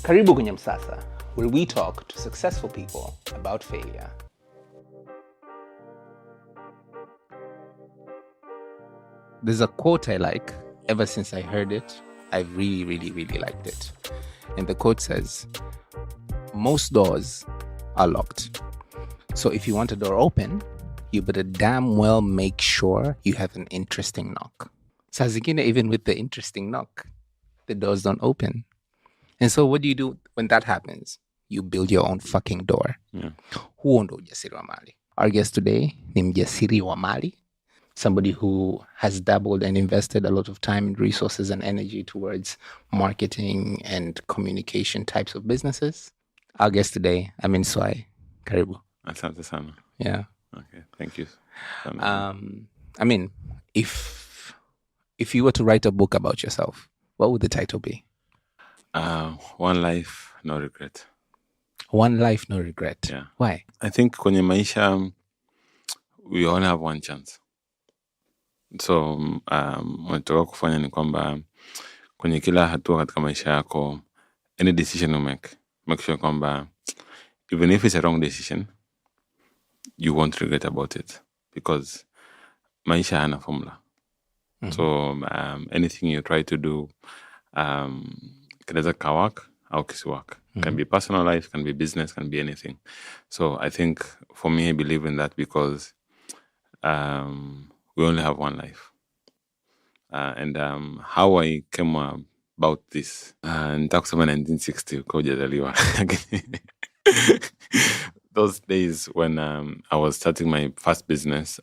Karibu kwenye Msasa, where we talk to successful people about failure. There's a quote I like. Ever since I heard it, I've really liked it. And the quote says, most doors are locked. So if you want a door open, you better damn well make sure you have an interesting knock. Saa zingine, even with the interesting knock, the doors don't open. And so what do you do when that happens? You build your own fucking door. Yeah. Huo ndo ujasiri wa mali. Our guest today ni mjasiri wa mali, somebody who has dabbled and invested a lot of time and resources and energy towards marketing and communication types of businesses. Our guest today, Amin Swai. Karibu. Asante sana. Yeah. Okay, thank you. I mean, if you were to write a book about yourself, what would the title be? One life, no regret. One life, no regret. Yeah. Why? I think kwenye maisha, we only have one chance. So, unatoka kufanya ni kwamba kwenye kila hatua katika maisha yako, any decision you make sure kwamba even if it's a wrong decision, you won't regret about it, because maisha hana formula. Mm-hmm. So anything you try to do, kinaweza kawak au kisiwak. Mm-hmm. Can be personal life, can be business, can be anything. So I think for me, I believe in that because we only have one life. And how I came about this, nitakusema 1960 kwa hujazaliwa. Those days when I was starting my first business,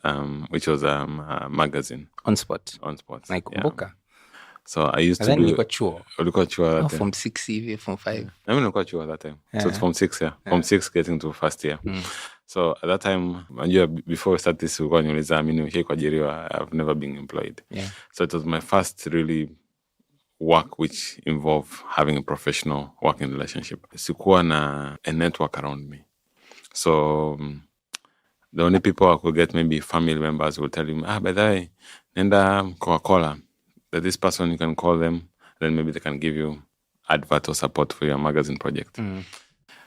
which was a magazine. On spot. Naikumbuka. Yeah. So I used to do... Ulikuwa chuo. From 6 hivi, from 5. I mean, ulikuwa chuo at that time. Yeah. So it's from 6, yeah. From 6 getting to first year. Mm. So at that time, before we start this, ulikuwa niuliza, I've never been employed. Yeah. So it was my first really work which involved having a professional working relationship. Sikuwa na a network around me. So the only people I could get, maybe family members, will tell him, by the way, nenda Coca-Cola. That this person, you can call them, then maybe they can give you advert or support for your magazine project. Mm.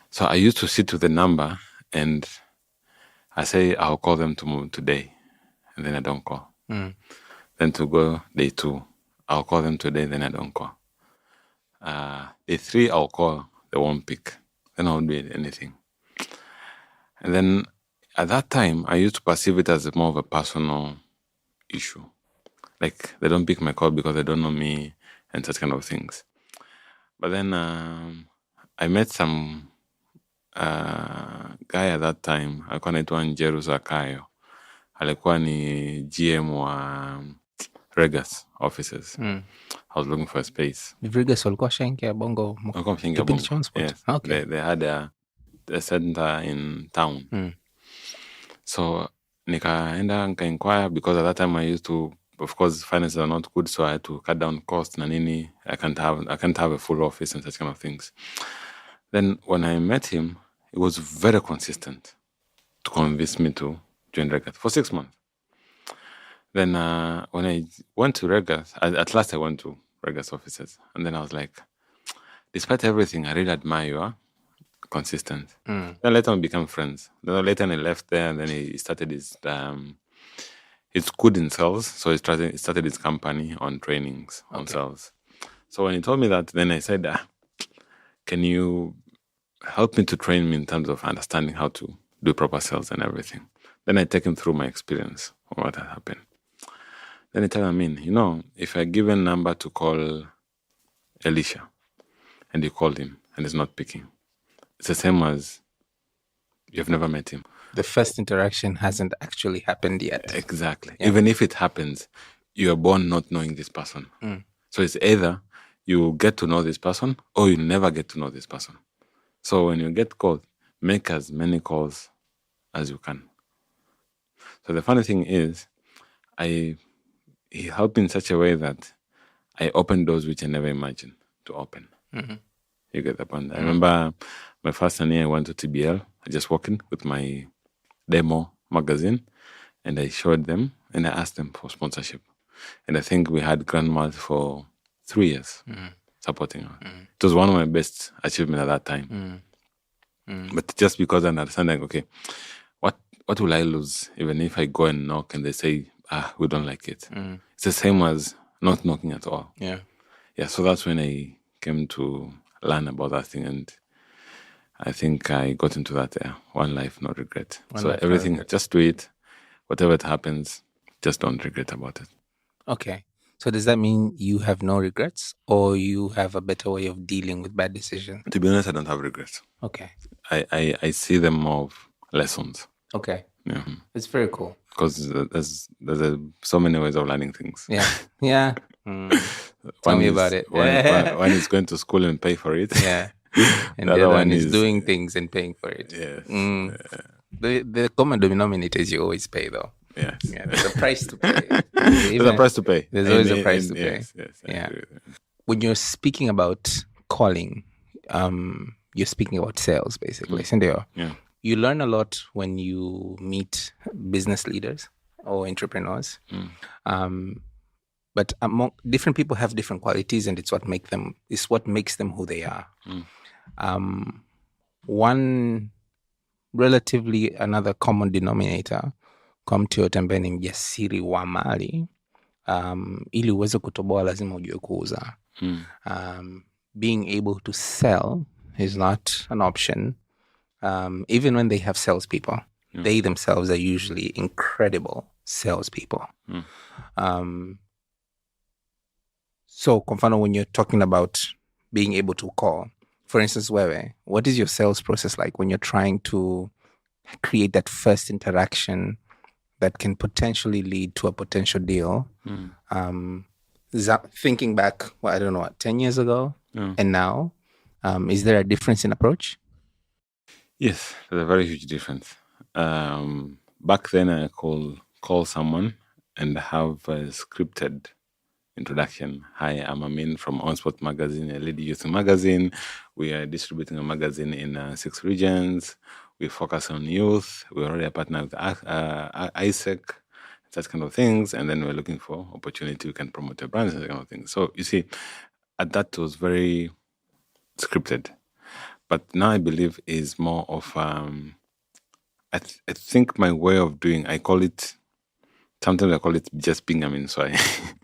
So I used to sit with the number and I say, I'll call them today. And then I don't call. Mm. Then to go day 2, I'll call them today, then I don't call. Day 3, I'll call, they won't pick. Then I won't do anything. And then at that time, I used to perceive it as more of a personal issue. Like, they don't pick my call because they don't know me and such kind of things. But then I met some guy at that time. Alikuwa anaitwa Njeru Zakayo. Alikuwa ni GM wa Regas offices. Mm. I was looking for a space. Regas walikuwa shengia bongo. Walikuwa shengia bongo. Yes. Okay. They had a center in town. Mm. So nikaenda inquire because at that time I used to, of course, finances are not good, so I had to cut down costs. Nanini, I can't have a full office and such kind of things. Then when I met him, he was very consistent to convince me to join Regas for 6 months. Then when I went to Regas, at last I went to Regas offices, and then I was like, despite everything, I really admire you. Consistent. Mm. Then later we became friends. Then later I left there, and then he started his. It's good in sales, so he started his company on trainings on sales. So when he told me that, then I said, can you help me to train me in terms of understanding how to do proper sales and everything? Then I take him through my experience of what had happened. Then he told me, if I give a number to call Elisha, and you call him, and he's not picking, it's the same as you've never met him. The first interaction hasn't actually happened yet. Exactly. Yeah. Even if it happens, you are born not knowing this person. Mm. So it's either you get to know this person or you never get to know this person. So when you get called, make as many calls as you can. So the funny thing is, he helped me in such a way that I opened doors which I never imagined to open. Mm-hmm. You get the point. Mm-hmm. I remember my first year I went to TBL. I just walked in with my demo magazine and I showed them and I asked them for sponsorship. And I think we had Grand Mal for 3 years. Mm-hmm. supporting her. It was one of my best achievements at that time. But just because I understand, like, okay, what will I lose even if I go and knock and they say, we don't like it? It's the same as not knocking at all. Yeah. So that's when I came to learn about that thing, and I think I got into that. One life, no regret. Everything, just do it. Whatever it happens, just don't regret about it. Okay. So does that mean you have no regrets, or you have a better way of dealing with bad decisions? To be honest, I don't have regrets. Okay. I see them more of lessons. Okay. Yeah. It's very cool. Because there's so many ways of learning things. Yeah. Yeah. Tell me about it. One is going to school and pay for it. Yeah. And the other one is doing things and paying for it. Yes. The common denominator is you always pay, though. Yes. Yeah, there's a price to pay. There's a price to pay. There's always a price to pay. Yes. Yeah. When you're speaking about calling, you're speaking about sales, basically. Yeah. You learn a lot when you meet business leaders or entrepreneurs. But among different people have different qualities, and it's what makes them who they are. One relatively another common denominator kwa mtu yote ambaye ni mjasiri wa mali, ili uweze kutoboa lazima ujue kuuza. Being able to sell is not an option. Even when they have salespeople, they themselves are usually incredible salespeople. So, kwa mfano, when you're talking about being able to call, for instance, wewe, what is your sales process like when you're trying to create that first interaction that can potentially lead to a potential deal? Thinking back, 10 years ago and now, is there a difference in approach? Yes, there's a very huge difference. Back then, I call someone and have a scripted introduction. Hi, I'm Amin from On Spot Magazine, a lady youth magazine. We are distributing a magazine in 6 regions. We focus on youth. We're already a partner with ISEC, such kind of things. And then we're looking for opportunity. We can promote your brand, such kind of things. So you see, at that it was very scripted. But now I believe is more of, I think my way of doing, sometimes I call it just being Amin Swai.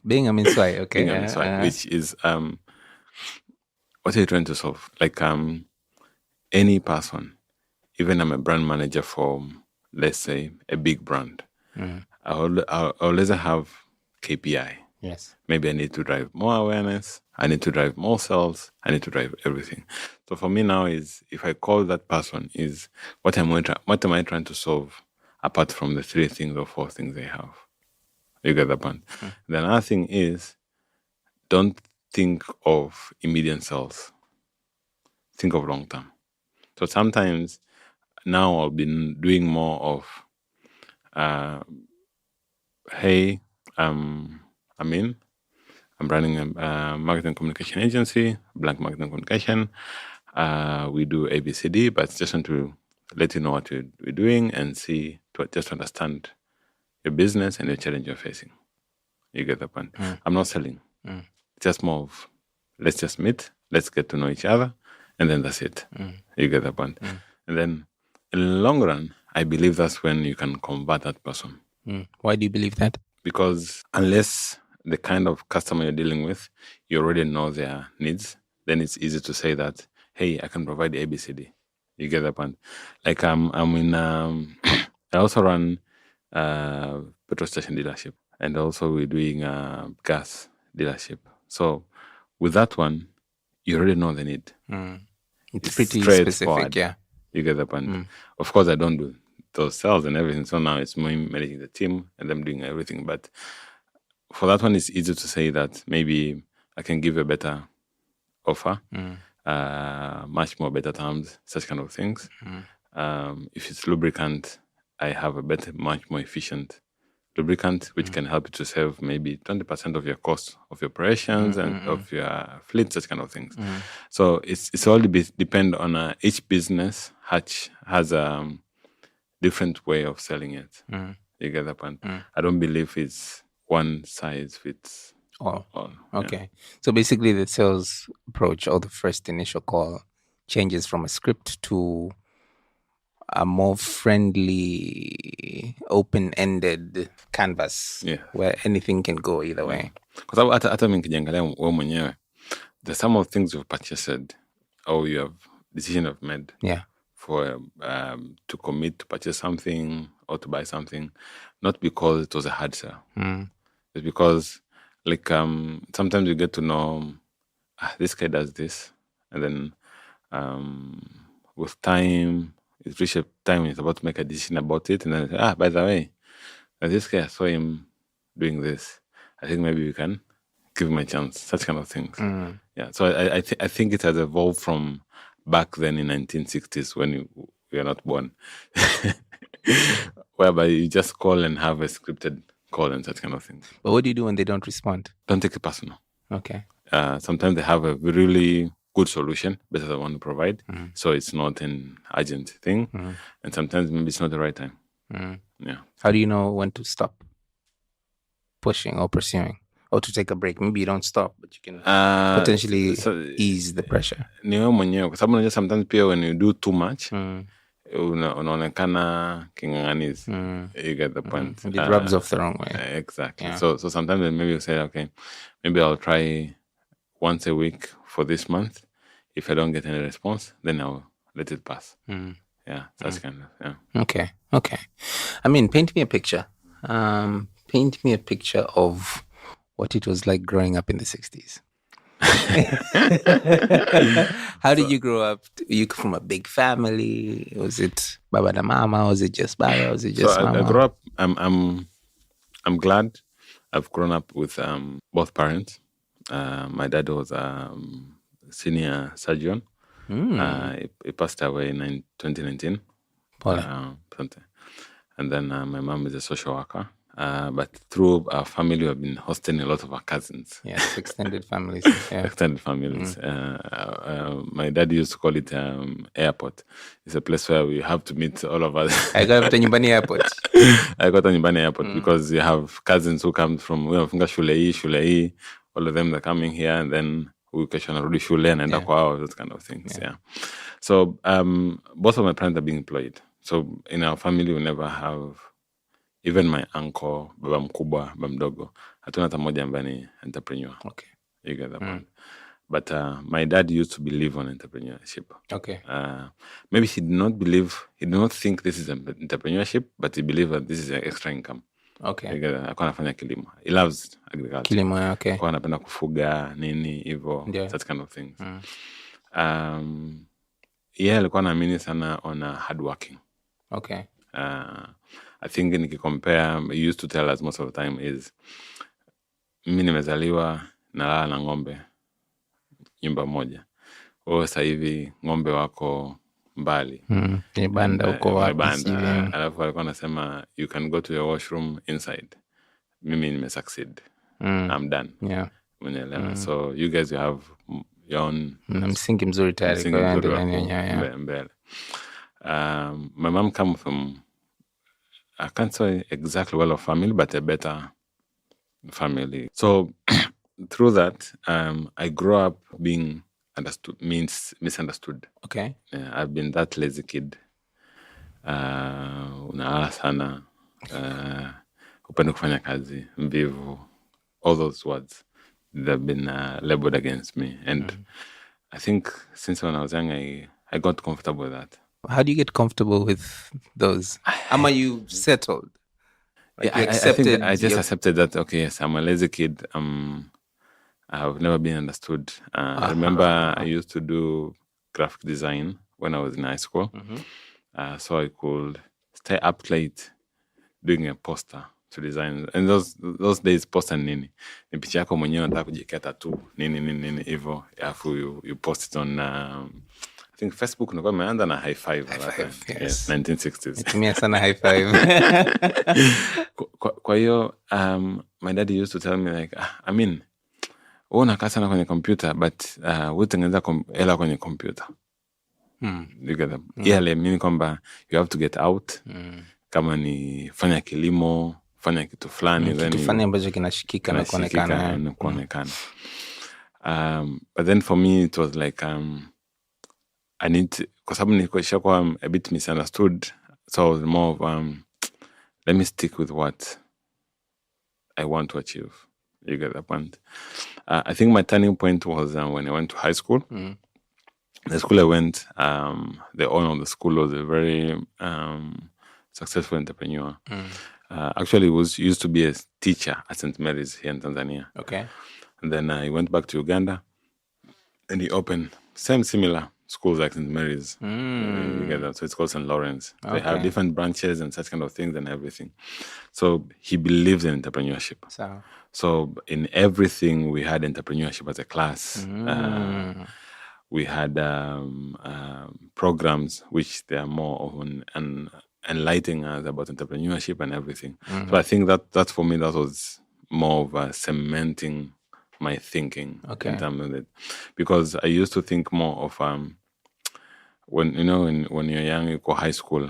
Being Amin Swai, okay. Being Amin Swai, which is, what are you trying to solve? Like any person, even I'm a brand manager for, let's say, a big brand. I'll always have KPI. Yes. Maybe I need to drive more awareness. I need to drive more sales. I need to drive everything. So for me now is, if I call that person, is what am I trying to solve apart from the 3 things or 4 things they have? You get the point? The other thing is, don't think of immediate sales. Think of long term. So sometimes now I've been doing more of, hey, Amin, I'm running a marketing communication agency, Blanq Marketing Communications. We do ABCD, but just want to let you know what we're doing and just understand your business and your challenge you're facing. You get the point? I'm not selling. Just more of, let's just meet, let's get to know each other, and then that's it. You get the point? And then in the long run, I believe that's when you can convert that person. Why do you believe that? Because unless the kind of customer you're dealing with, you already know their needs, then it's easy to say that, hey, I can provide the ABCD. You get the point? Like I'm in, I also run petrol station dealership, and also we're doing gas dealership. So with that one, you already know the need. It's pretty specific, yeah. You get the point? Of course, I don't do those sales and everything. So now it's me managing the team and them doing everything. But for that one, it's easy to say that maybe I can give a better offer, much more better terms, such kind of things. If it's lubricant, I have a better, much more efficient lubricant, which can help you to save maybe 20% of your cost of your operations and of your fleet, such kind of things. So it's all depend on each business has a different way of selling it. You get that point? I don't believe it's one size fits Oh, okay. Yeah. So basically the sales approach or the first initial call changes from a script to a more friendly, open-ended canvas where anything can go either way. Because hata mimi nikijiangalia wewe mwenyewe, the sum of things you've purchased or you have decision you've made for to commit to purchase something or to buy something, not because it was a hard sell. It's because like sometimes you get to know this guy does this, and then with time it reaches a time when it's about to make a decision about it, and then by the way, this guy, I saw him doing this, I think maybe we can give him a chance, such kind of things. Yeah, so I think it has evolved from back then in 1960s when you were not born, whereby you just call and have a scripted call and such kind of things. But what do you do when they don't respond? Don't take it personal. Okay. Sometimes they have a really good solution, better than one to provide, so it's not an urgent thing, and sometimes maybe it's not the right time. Yeah. How do you know when to stop pushing or pursuing, or to take a break? Maybe you don't stop, but you can potentially ease the pressure. Ni wewe mwenyewe, kwa sababu unajua sometimes pia when you do too much, unaonekana king'ang'anizi. You get the point. It rubs off the wrong way. Exactly. Yeah. So sometimes maybe you say, okay, maybe I'll try once a week for this month. If I don't get any response, then I'll let it pass. Yeah, that's kind of, Okay. I mean, paint me a picture. Paint me a picture of what it was like growing up in the 60s. How did you grow up? You from a big family? Was it Baba and Mama? Was it just Baba? Was it just Mama? I grew up. I'm glad I've grown up with both parents. My dad was senior surgeon. He passed away in 2019. And then my mom is a social worker. But through our family, we have been hosting a lot of our cousins. Yes, extended families. Yeah. Extended families. My dad used to call it airport. It's a place where we have to meet all of us. I got a Nyumbani airport. I got a Nyumbani airport because you have cousins who come from shule. All of them are coming here, and then we rudi shule and enda kwao, those kind of things. Yeah. So both of my parents are being employed. So in our family, we never have, even my uncle, baba mkubwa, baba mdogo, hatuna hata mmoja ambaye ni entrepreneur. Okay. You get the point. But my dad used to believe on entrepreneurship. Okay. Maybe he did not think this is entrepreneurship, but he believed that this is an extra income. Okay. Alikuwa anafanya kilimo. He loves agriculture. Kilimo, okay. Alikuwa anapenda kufuga nini hivyo, such kind of things. Alikuwa anaamini sana on hard working. Okay. I think nikicompare, he used to tell us most of the time is, mimi nimezaliwa nalala na ng'ombe nyumba moja. Sasa hivi ng'ombe wako mbali. Ni banda huko wapi? Alafu alikuwa anasema you can go to your washroom inside. Mimi nimesucceed. I'm done. Yeah. Unaelewa. So you guys, you have your own msingi mzuri tayari kwa mbele. My mom come from, I can't say exactly well of family, but a better family. So through that, I grew up being misunderstood. Okay. I've been that lazy kid. Unalala sana, upende kufanya kazi, mvivu, all those words that have been labeled against me. And I think since when I was young, I got comfortable with that. How do you get comfortable with those? Are you settled? Like I just accepted that, okay, yes, I'm a lazy kid. I've never been understood. I remember I used to do graphic design when I was in high school. So I could stay up late doing a poster to design. And those days, poster nini. Ni picha yako mwenyewe unataka kujiwekea tattoo. Nini hivyo. Alafu you post it on I think Facebook nilikuwa nimeanza na high five. Yes, 1960s. Nitumia sana high five. Kwa hiyo my daddy used to tell me like, I mean, unakaa sana kwenye computer, but utengeneza hela kwenye computer. You get them. Meaning kwamba you have to get out. Kama ni fanya kilimo, kufanya kitu fulani, kitu fulani ambacho kinashikika na kuonekana. But then for me it was like I need to, kwa sababu nilikuwa a bit misunderstood, so I was more of let me stick with what I want to achieve. You get that point? I think my turning point was when I went to high school. The school I went, the owner of the school was a very successful entrepreneur. Actually, used to be a teacher at St. Mary's here in Tanzania. Okay. And then he went back to Uganda, and he opened similar schools like St. Mary's. You get that? So it's called St. Lawrence. Okay. They have different branches and such kind of things and everything. So he believes in entrepreneurship. So in everything, we had entrepreneurship as a class. We had programs which they are more on enlightening us about entrepreneurship and everything. So I think that for me, that was more of cementing my thinking in terms of it. Because I used to think more of when you're young, you go high school,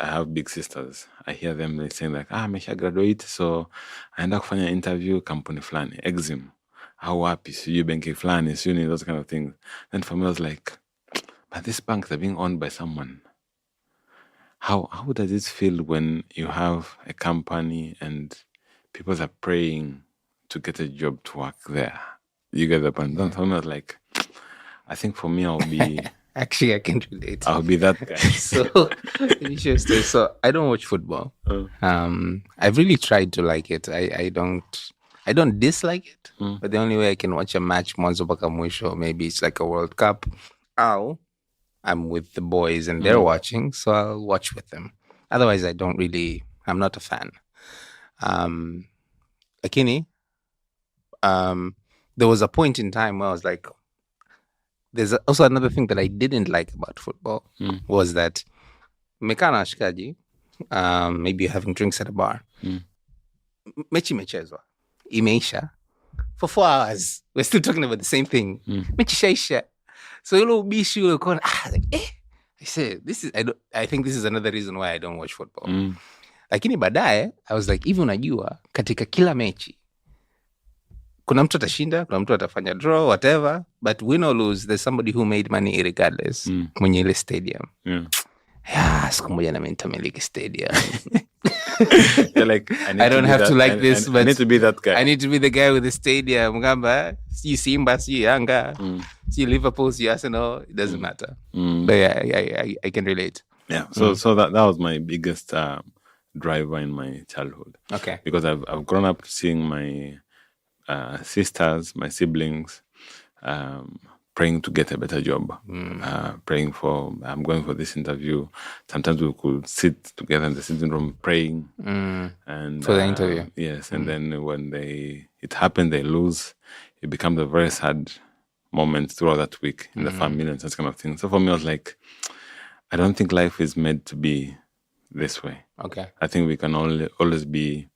I have big sisters. I hear them saying like, mesha graduate, so aenda kufanya interview kampuni fulani, Exim, how wapi, sijui benki fulani, sijui those kind of things. Then for me, I was like, but these banks are being owned by someone. How does it feel when you have a company and people are praying to get a job to work there? You get the point? So I was like, I think for me, I'll be... Actually, I can relate. I'll be that guy. So, interesting. So, I don't watch football. I've really tried to like it. I don't dislike it. But the only way I can watch a match, mwanzo mpaka mwisho, maybe it's like a World Cup. I'm with the boys and they're watching, so I'll watch with them. Otherwise, I'm not a fan. Lakini, there was a point in time where I was like, there's also another thing that I didn't like about football was that mekana shikaji, maybe you're having drinks at a bar. Mechi mechezwa. Imeisha. For 4 hours, we're still talking about the same thing. Mechi shaisha. So you know, bishi ulikuwa I said, I think this is another reason why I don't watch football. Lakini baadaye, I was like, even unajua, katika kila mechi, kuna mtu atashinda, kuna mtu atafanya draw, whatever, but win or lose, there's somebody who made money regardless mwenye ile stadium. Siku moja na mimi nitamiliki stadium. Like, I don't have to like this, but I need to be that guy. I need to be the guy with the stadium. Ngamba, see Simba, see Yanga, see Liverpool, see Arsenal. It doesn't matter. But yeah, I can relate. Yeah. So that was my biggest driver in my childhood. Okay. Because I've grown up seeing my sisters, my siblings, praying to get a better job, praying for, I'm going for this interview. Sometimes we could sit together in the sitting room praying. And for the interview. Yes, and then when it happened, they lose. It becomes a very sad moment throughout that week in the family and such kind of thing. So for me, I was like, I don't think life is meant to be this way. Okay. I think we can always be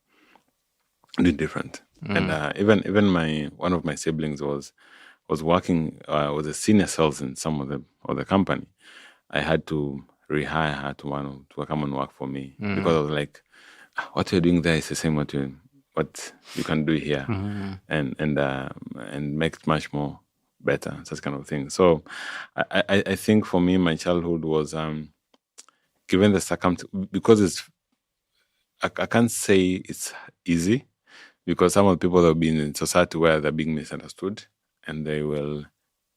doing different. And even one of my siblings was working, was a senior sales in some of the company. I had to rehire her to come and work for me because I was like, what you're doing there is the same what you can do here, and make it much more better, such kind of thing. So I think for me, my childhood was given the circumstance, because I can't say it's easy, because some of the people have been in society where they're being misunderstood, and they will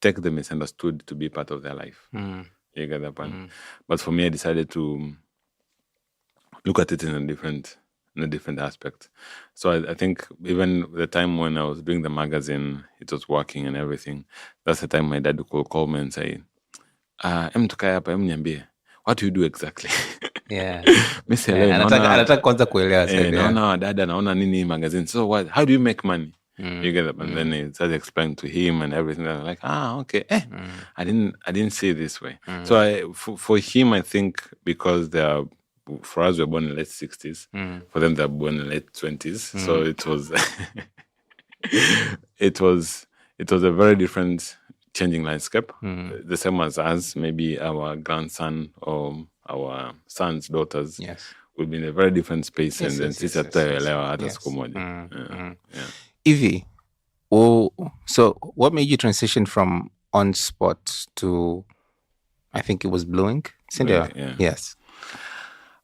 take the misunderstood to be part of their life. You get that point? But for me, I decided to look at it in a different aspect. So I think even the time when I was doing the magazine, it was working and everything. That's the time my dad would call me and say, what do you do exactly? Yeah. Anataka kwanza kuelewa sasa. Naona dada naona nini magazine. So how do you make money? You get that? And then it started explaining to him and everything. And I'm like, okay. I didn't see it this way. So for him, I think because for us, we were born in late 60s. For them, they're born in late 20s. So it was it was a very different changing landscape. The same as us, maybe our grandson or our sons, daughters we've been in a very different space, and then sisi hataelewa hata siku moja. Evie, so what made you transition from On Spot to, I think it was Blanq? Yes.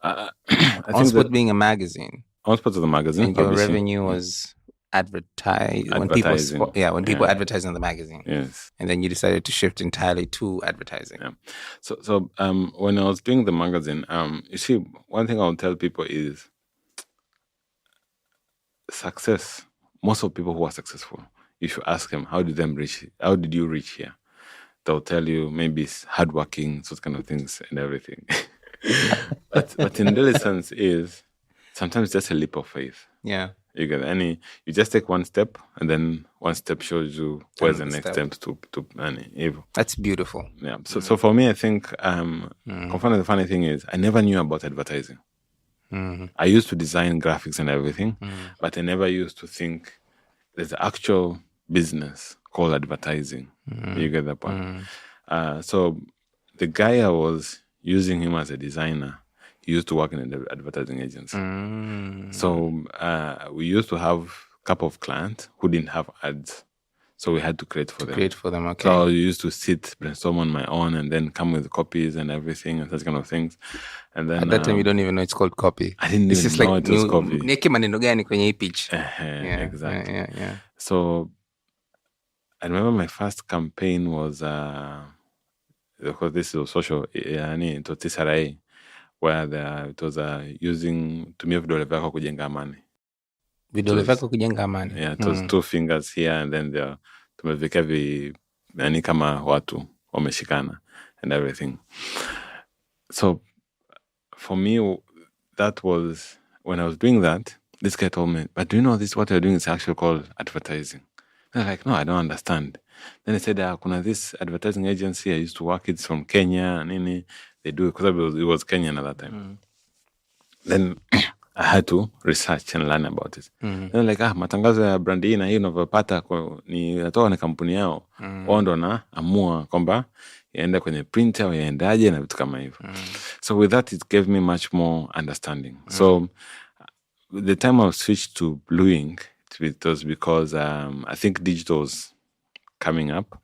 On Spot being a magazine. On Spot was a magazine. And your revenue was advertising. When people advertise on the magazine. Yes. And then you decided to shift entirely to advertising. Yeah. So when I was doing the magazine, you see, one thing I'll tell people is success. Most of people who are successful, you should ask them, how did you reach here? They'll tell you maybe it's hardworking, those kind of things and everything. but in real sense is sometimes just a leap of faith. Yeah. You just take one step, and then one step shows you where's the next step to. That's beautiful. Yeah. So for me, I think the funny thing is I never knew about advertising. I used to design graphics and everything, but I never used to think there's an actual business called advertising. You get that part? So the guy I was using him as a designer, he used to work in an advertising agency. So we used to have a couple of clients who didn't have ads. So we had to create for them. Okay. So I used to brainstorm on my own, and then come with copies and everything and such kind of things. And then at that time, you don't even know it's called copy. I didn't even know it was copy. Exactly. Yeah. So I remember my first campaign was because this is social, where it was using tumia vidole vyako kujenga amani. Vidole vyako kujenga amani. Yeah, it was 2 fingers here, and then tumevika yani kama watu wameshikana and everything. So for me, that was when I was doing that, this guy told me, but do you know what you're doing is actually called advertising? And I'm like, no, I don't understand. Then he said, kuna this advertising agency I used to work, it's from Kenya, nini. They do it because it was Kenyan at that time. Then I had to research and learn about it. Then like, matangazo ya brandi hii na hii unavyopata ni natoka na kampuni yao. Wao ndo naamua kwamba yaenda kwenye printer au yaendaje na vitu kama hivyo. So with that, it gave me much more understanding. So the time I switched to Blanq, it was because I think digital was coming up.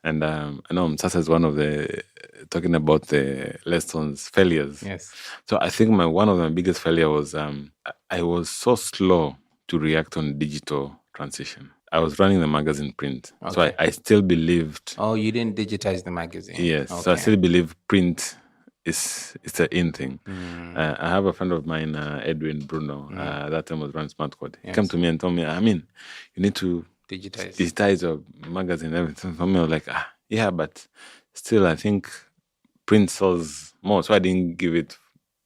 And I know Msasa is one of the talking about the lessons, failures. Yes. So I think one of my biggest failure was I was so slow to react on digital transition. I was running the magazine print. Okay. So I still believed... Oh, you didn't digitize the magazine? Yes. Okay. So I still believe print is an in thing. I have a friend of mine, Edwin Bruno, that time was running Smart Code. He came to me and told me, Amin, you need to digitize your magazine and everything. So I was like, yeah, but still I think print sells more. So I didn't give it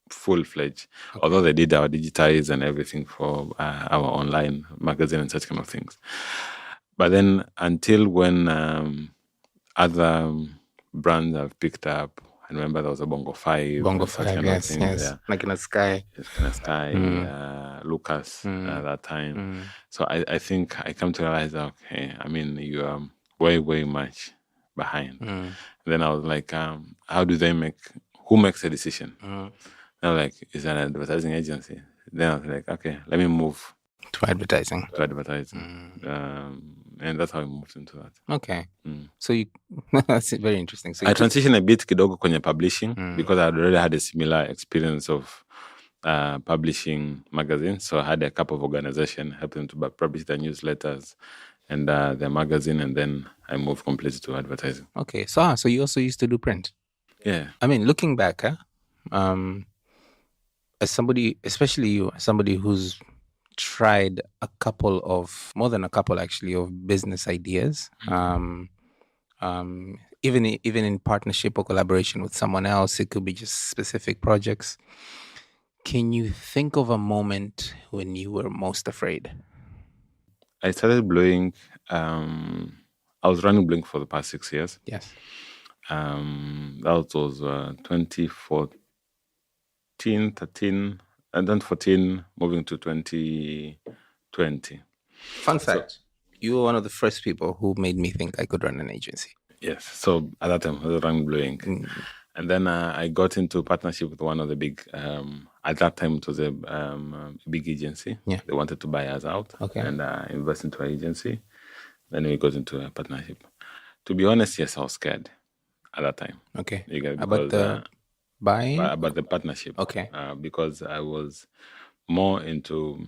full-fledged, although they did our digitize and everything for our online magazine and such kind of things. But then until when other brands have picked up, I remember there was a Bongo 5. Bongo 5, yes. Yeah. Like in a Sky. Lucas at that time. So I think I come to realize that, okay, I mean, you are way, way much behind. Then I was like, who makes a decision? They're like, it's an advertising agency. Then I was like, okay, let me move to advertising. And that's how I moved into that. Okay. So that's very interesting. So I transitioned a bit kidogo kwenye publishing because I already had a similar experience of publishing magazines. So I had a couple of organizations helping to publish their newsletters and their magazine, and then I moved completely to advertising. Okay. So you also used to do print? Yeah. I mean, looking back, as somebody, especially you, somebody who's tried more than a couple actually, of business ideas, even in partnership or collaboration with someone else. It could be just specific projects. Can you think of a moment when you were most afraid? I started Blanq. I was running Blanq for the past 6 years. Yes. That was 2014, 13, and then 14, moving to 2020. Fun fact, you were one of the first people who made me think I could run an agency. Yes. So at that time, I was running Blanq. And then I got into partnership with one of the big At that time, it was a big agency. Yeah. They wanted to buy us out and invest into an agency. Then we got into a partnership. To be honest, yes, I was scared at that time. Okay. Because, about the buying? About the partnership. Okay. Because I was more into...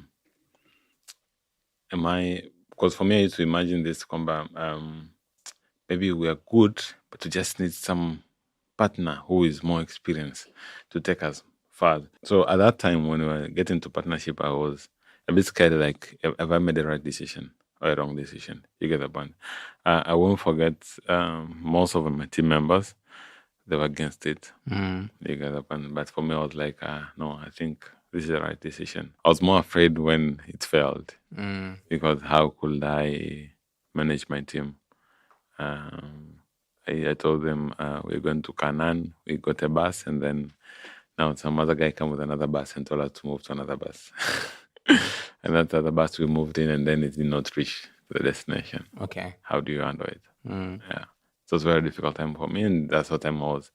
Because for me, I used to imagine this combat. Maybe we are good, but we just need some partner who is more experienced to take us far. So at that time, when we were getting to partnership, I was a bit scared, like, have I made the right decision or a wrong decision? You get the point. I won't forget most of my team members, they were against it. You get the point. But for me, I was like, no, I think this is the right decision. I was more afraid when it failed because how could I manage my team? I told them we're going to Canaan. We got a bus, and then now some other guy came with another bus and told us to move to another bus. And that other bus we moved in, and then it did not reach the destination. Okay. How do you handle it? Yeah. So it's a very difficult time for me, and that's what I was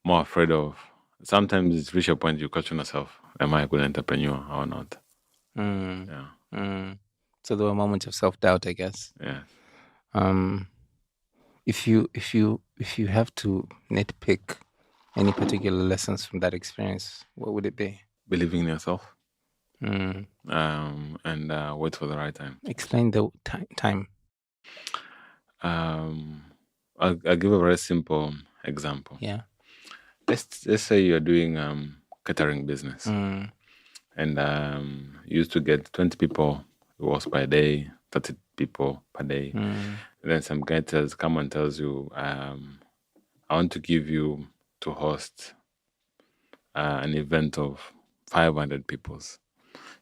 more afraid of. Sometimes it's reach a point you question yourself, am I a good entrepreneur or not? Yeah. So there were moments of self-doubt, I guess. Yeah. If you have to nitpick any particular lessons from that experience, what would it be? Believing in yourself. And wait for the right time. Explain the time. I'll give a very simple example. Yeah. Let's say you're doing catering business, and you used to get 20 people was per day, 30 people per day. And then some guy tells you, I want to give you to host an event of 500 people.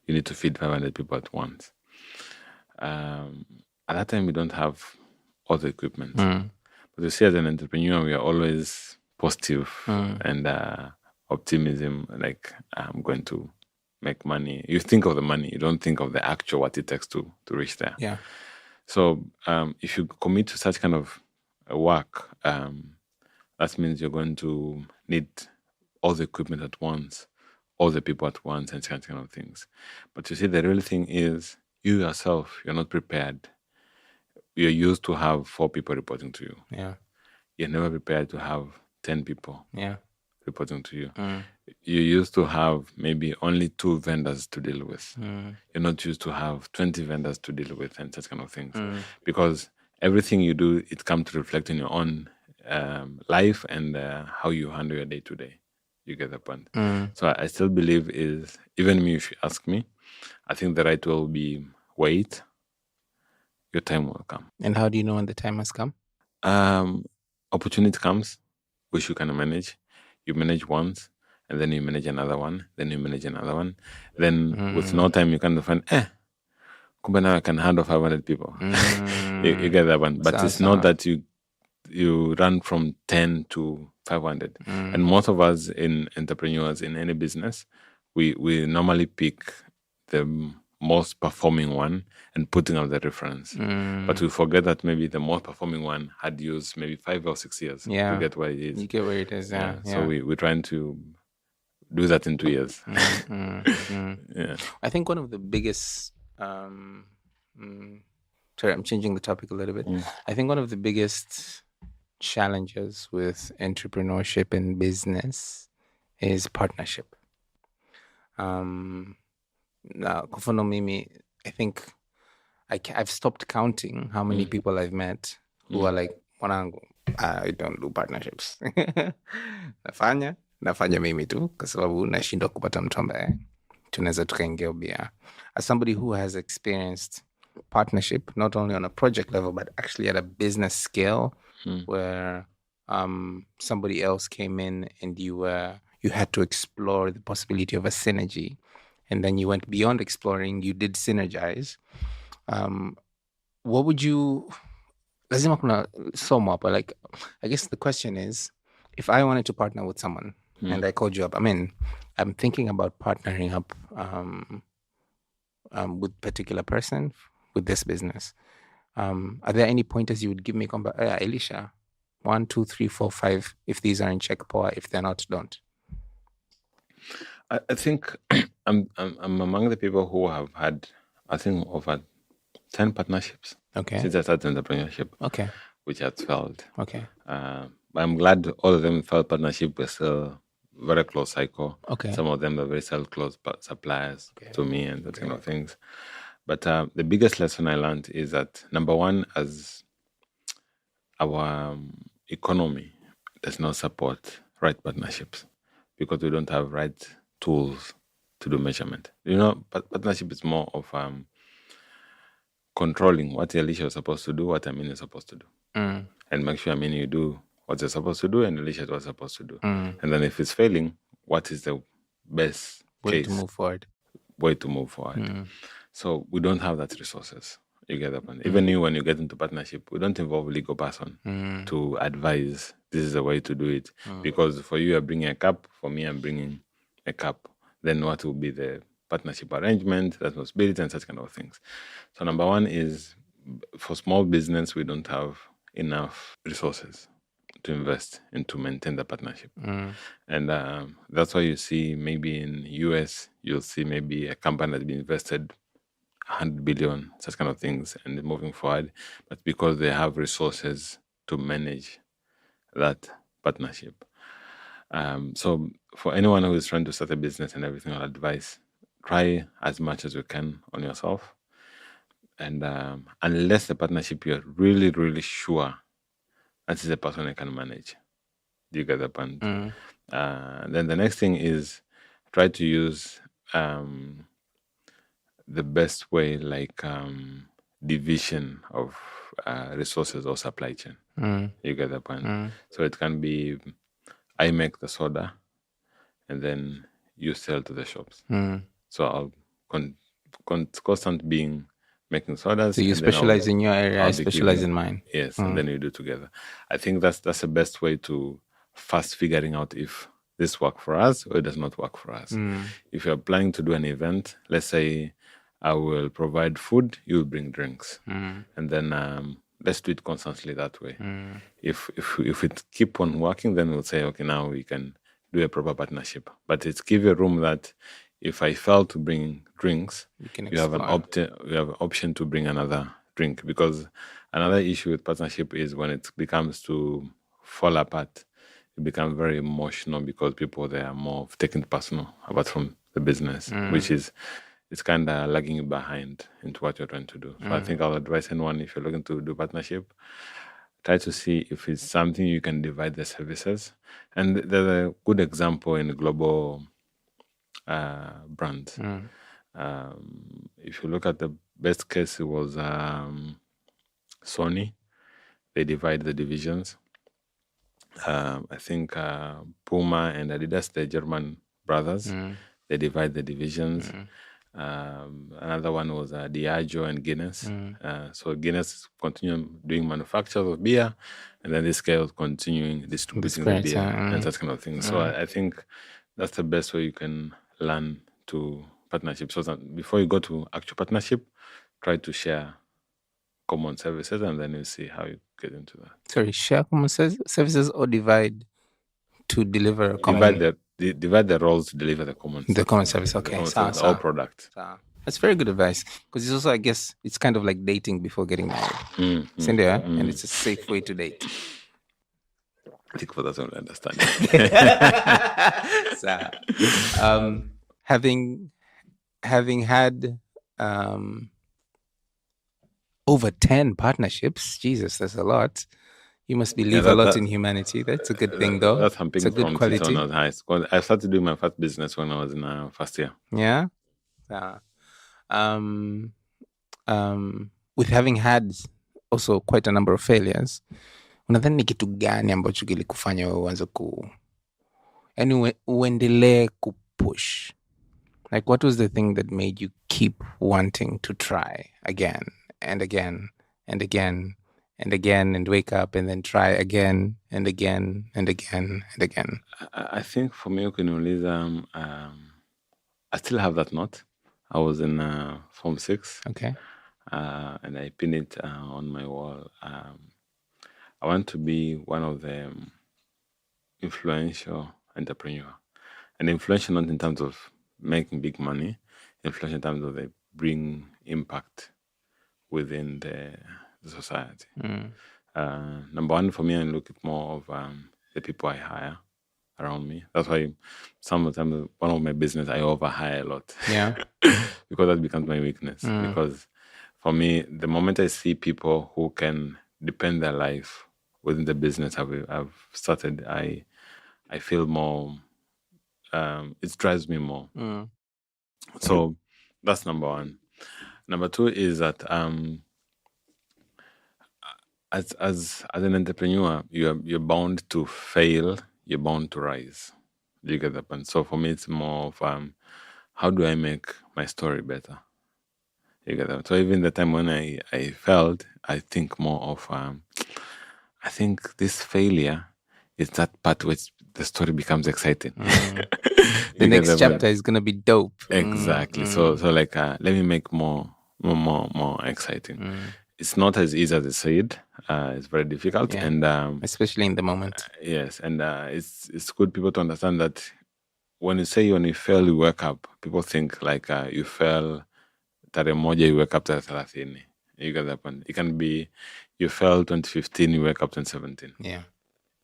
You need to feed 500 people at once. At that time, we don't have all the equipment. But you see, as an entrepreneur, we are always positive and optimism, like, I'm going to make money. You think of the money. You don't think of the actual what it takes to reach there. Yeah. So if you commit to such kind of work, that means you're going to need all the equipment at once, all the people at once, and such kind of things. But you see, the real thing is you yourself, you're not prepared. You're used to have 4 people reporting to you. Yeah. You're never prepared to have 10 people reporting to you. You used to have maybe only 2 vendors to deal with. You're not used to have 20 vendors to deal with and such kind of things. Because everything you do, it comes to reflect in your own life and how you handle your day-to-day. You get the point. So I still believe is, even me, if you ask me, I think the right will be wait. Your time will come. And how do you know when the time has come? Opportunity comes, which you can manage. You manage once, and then you manage another one, then you manage another one. Then with no time, you can find, kumbe now I can handle 500 people. You get that one. But it's not that you run from 10 to 500. And most of us in entrepreneurs in any business, we normally pick the most performing one and putting out the reference. But we forget that maybe the most performing one had used maybe 5 or 6 years to get where it is. You get where it is, yeah. So we're trying to do that in 2 years. Yeah. I think one of the biggest... sorry, I'm changing the topic a little bit. I think one of the biggest challenges with entrepreneurship and business is partnership. Now, kufono mimi, I think I've stopped counting how many people I've met who are like, mwanangu, I don't do partnerships. nafanya mimi tu kwa sababu nashindwa kupata mtu ambaye tunaweza tukaingia ubia. As somebody who has experienced partnership not only on a project level but actually at a business scale, where somebody else came in and you had to explore the possibility of a synergy, and then you went beyond exploring, you did synergize. What would you... lazima kuna somo hapa, like, I guess the question is, if I wanted to partner with someone and I called you up, I mean, I'm thinking about partnering up with a particular person with this business. Are there any pointers you would give me? Elisha, 1, 2, 3, 4, 5. If these are in check, poor. If they're not, don't. I think I'm among the people who have had, I think, over 10 partnerships since I started entrepreneurship. Which has failed. But I'm glad all of them failed partnership with a very close cycle. Some of them are very close suppliers to me and that kind of things. But the biggest lesson I learned is that, number one, as our economy does not support right partnerships because we don't have right tools to do measurement. Partnership is more of controlling what Alicia is supposed to do, what Amin is supposed to do. And make sure, you do what you're supposed to do and Alicia is what's supposed to do. And then if it's failing, what is the best way to move forward? So we don't have that resources. You get that point. Even when you get into partnership, we don't involve legal person to advise this is the way to do it. Because for you, you're bringing a cup. For me, I'm bringing a cup. Then what will be the partnership arrangement, responsibility, and such kind of things. So number one is, for small business, we don't have enough resources to invest and to maintain the partnership. And that's why you see maybe in US, you'll see maybe a company that's been invested 100 billion, such kind of things, and moving forward, but because they have resources to manage that partnership. So for anyone who is trying to start a business and everything, I'll advise, try as much as you can on yourself. And unless the partnership you're really, really sure that is a person I can manage. Do you get the point? Then the next thing is try to use the best way, like division of resources or supply chain. You get the point? So it can be, I make the soda and then you sell to the shops. So I'll constant being making sodas. So you specialize in your area, I specialize in mine. Yes, and then you do together. I think that's the best way to fast figuring out if this works for us or it does not work for us. If you're planning to do an event, let's say I will provide food, you'll bring drinks. And then let's do it constantly that way. If it keep on working, then we'll say, okay, now we can do a proper partnership. But it's give you room that if I fail to bring drinks, you have an option to bring another drink. Because another issue with partnership is when it becomes to fall apart, it becomes very emotional because people, they are more taken personal apart from the business, which is, it's kind of lagging you behind into what you're trying to do. So I think I'll advise anyone, if you're looking to do partnership, try to see if it's something you can divide the services. And there's a good example in global brands. If you look at the best case, it was Sony. They divide the divisions. I think Puma and Adidas, the German brothers, they divide the divisions. Another one was Diageo and Guinness. So Guinness continued doing manufacture of beer, and then this guy was continuing distributing the beer and that kind of thing. So I think that's the best way you can learn to partnership. So that before you go to actual partnership, try to share common services, and then you see how you get into that. Sorry, share common services or divide to deliver a common... Divide the roles to deliver the common service. The common service, okay. The whole product. That's very good advice, because it's also, I guess, it's kind of like dating before getting married. And it's a safe way to date. I think for that one, I understand. So, having had over 10 partnerships, Jesus, that's a lot. You must believe a lot in humanity. That's a good thing, though. That's something. It's a good quality. When I was high school. I started doing my first business when I was in first year. Yeah. With having had also quite a number of failures, unadhani ni kitu gani ambacho kilikufanya wewe uanze uendelee kupush? Like, what was the thing that made you keep wanting to try again and again and again and again, and wake up and then try again and again and again and again? I think for me, I still have that note. I was in Form 6. Okay. And I pinned it on my wall. I want to be one of the influential entrepreneurs. And influential not in terms of making big money, influential in terms of they bring impact within the society. Number one, for me, I look at more of the people I hire around me. That's why sometimes one of my business, I overhire a lot. Yeah. Because that becomes my weakness. Because for me, the moment I see people who can depend their life within the business I've started, I feel more, it drives me more. So that's number one. Number two is that as an entrepreneur, you're bound to fail, you're bound to rise. Do you get that point? So for me, it's more of how do I make my story better? You get that? So even the time when I failed, I think more of I think this failure is that part which the story becomes exciting. The next chapter is gonna be dope. Exactly. So like let me make more exciting. It's not as easy as I said. It's very difficult, and especially in the moment. Yes, and it's good people to understand that when you fail, you wake up. People think like you fell tarehe moja, you wake up tarehe 30. You get that point. It can be you fell 2015, you wake up 2017. Yeah.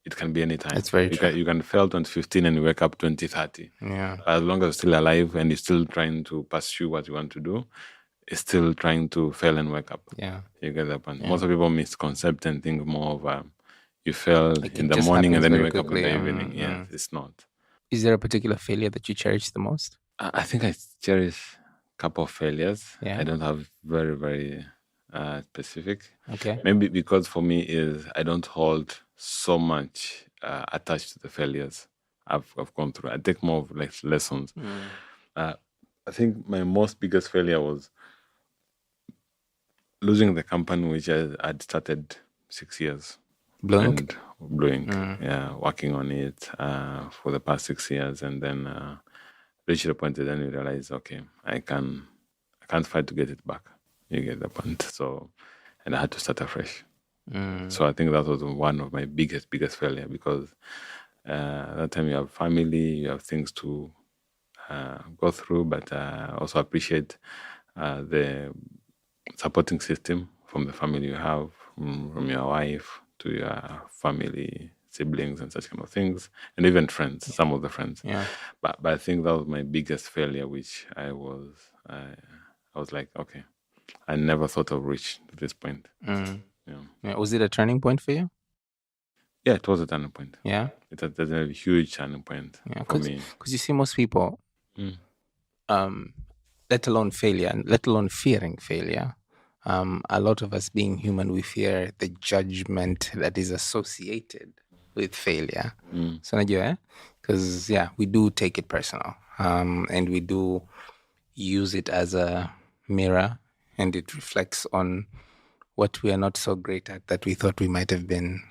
It can be any time. That's very true. You can fail 2015 and you wake up 2030. Yeah. As long as you're still alive and you're still trying to pursue what you want to do, it's still trying to fail and wake up. Yeah. You get that point. Yeah. Most of people misconcept and think more of you fail like in the morning and then you wake quickly. Up in the evening. Yeah, it's not. Is there a particular failure that you cherish the most? I think I cherish a couple of failures. Yeah. I don't have very, very specific. Okay. Maybe because for me is I don't hold so much attached to the failures I've gone through. I take more of like lessons. I think my most biggest failure was losing the company which I'd started 6 years. Blanq. Yeah, working on it for the past 6 years, and then reached the point that then you realize, okay, I can't fight to get it back. You get the point. So, and I had to start afresh. So I think that was one of my biggest failure, because that time you have family, you have things to go through, but also appreciate the supporting system from the family you have, from your wife to your family, siblings and such kind of things, and even friends, some of the friends. Yeah. But I think that was my biggest failure, which I was like, okay, I never thought of reach to this point. Yeah. Was it a turning point for you? Yeah, it was a turning point. Yeah. It's a huge turning point for me. Because you see, most people, let alone failure, and let alone fearing failure, a lot of us being human, we fear the judgment that is associated with failure. So, because we do take it personal, and we do use it as a mirror, and it reflects on what we are not so great at that we thought we might have been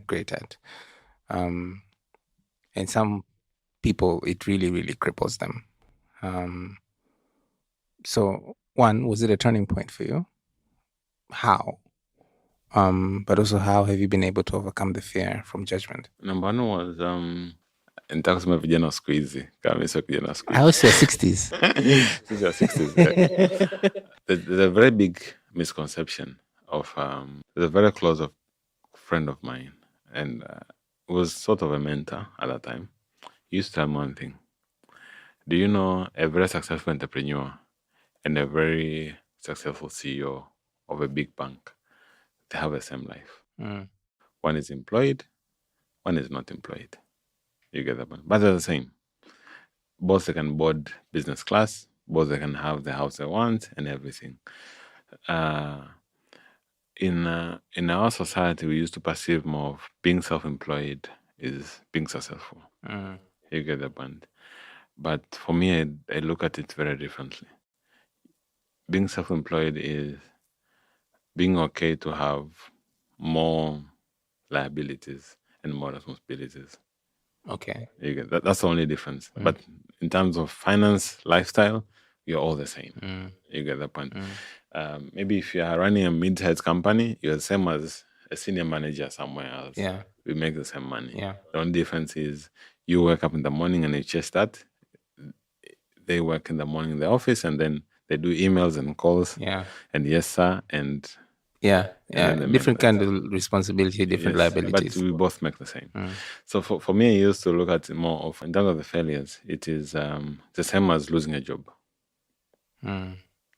great at. And some people, it really, really cripples them. So, one, was it a turning point for you? How? But also, how have you been able to overcome the fear from judgment? Number one was nitaka kusema vijana wa siku hizi kama mimi sio kijana wa siku hizi. I was your 60s. This is your 60s. There's a very big misconception of there's a very close friend of mine, and was sort of a mentor at that time. He used to tell me one thing. Do you know a very successful entrepreneur and a very successful CEO of a big bank, they have the same life. One is employed, one is not employed. You get that one. But they're the same. Both they can board business class, both they can have the house they want and everything. In our society, we used to perceive more of being self-employed is being successful. You get the point. But for me, I look at it very differently. Being self-employed is being okay to have more liabilities and more responsibilities. Okay. You get that. That's the only difference. But in terms of finance, lifestyle, you're all the same. You get the point. Maybe if you are running a mid-sized company, you're the same as a senior manager somewhere else. Yeah. We make the same money. Yeah. The only difference is You wake up in the morning and you chase that. They work in the morning in the office, and then they do emails and calls. Yeah. And yes, sir. And different kind of responsibility, different liabilities. But we both make the same. So for me, I used to look at it more of, in terms of the failures, it is the same as losing a job.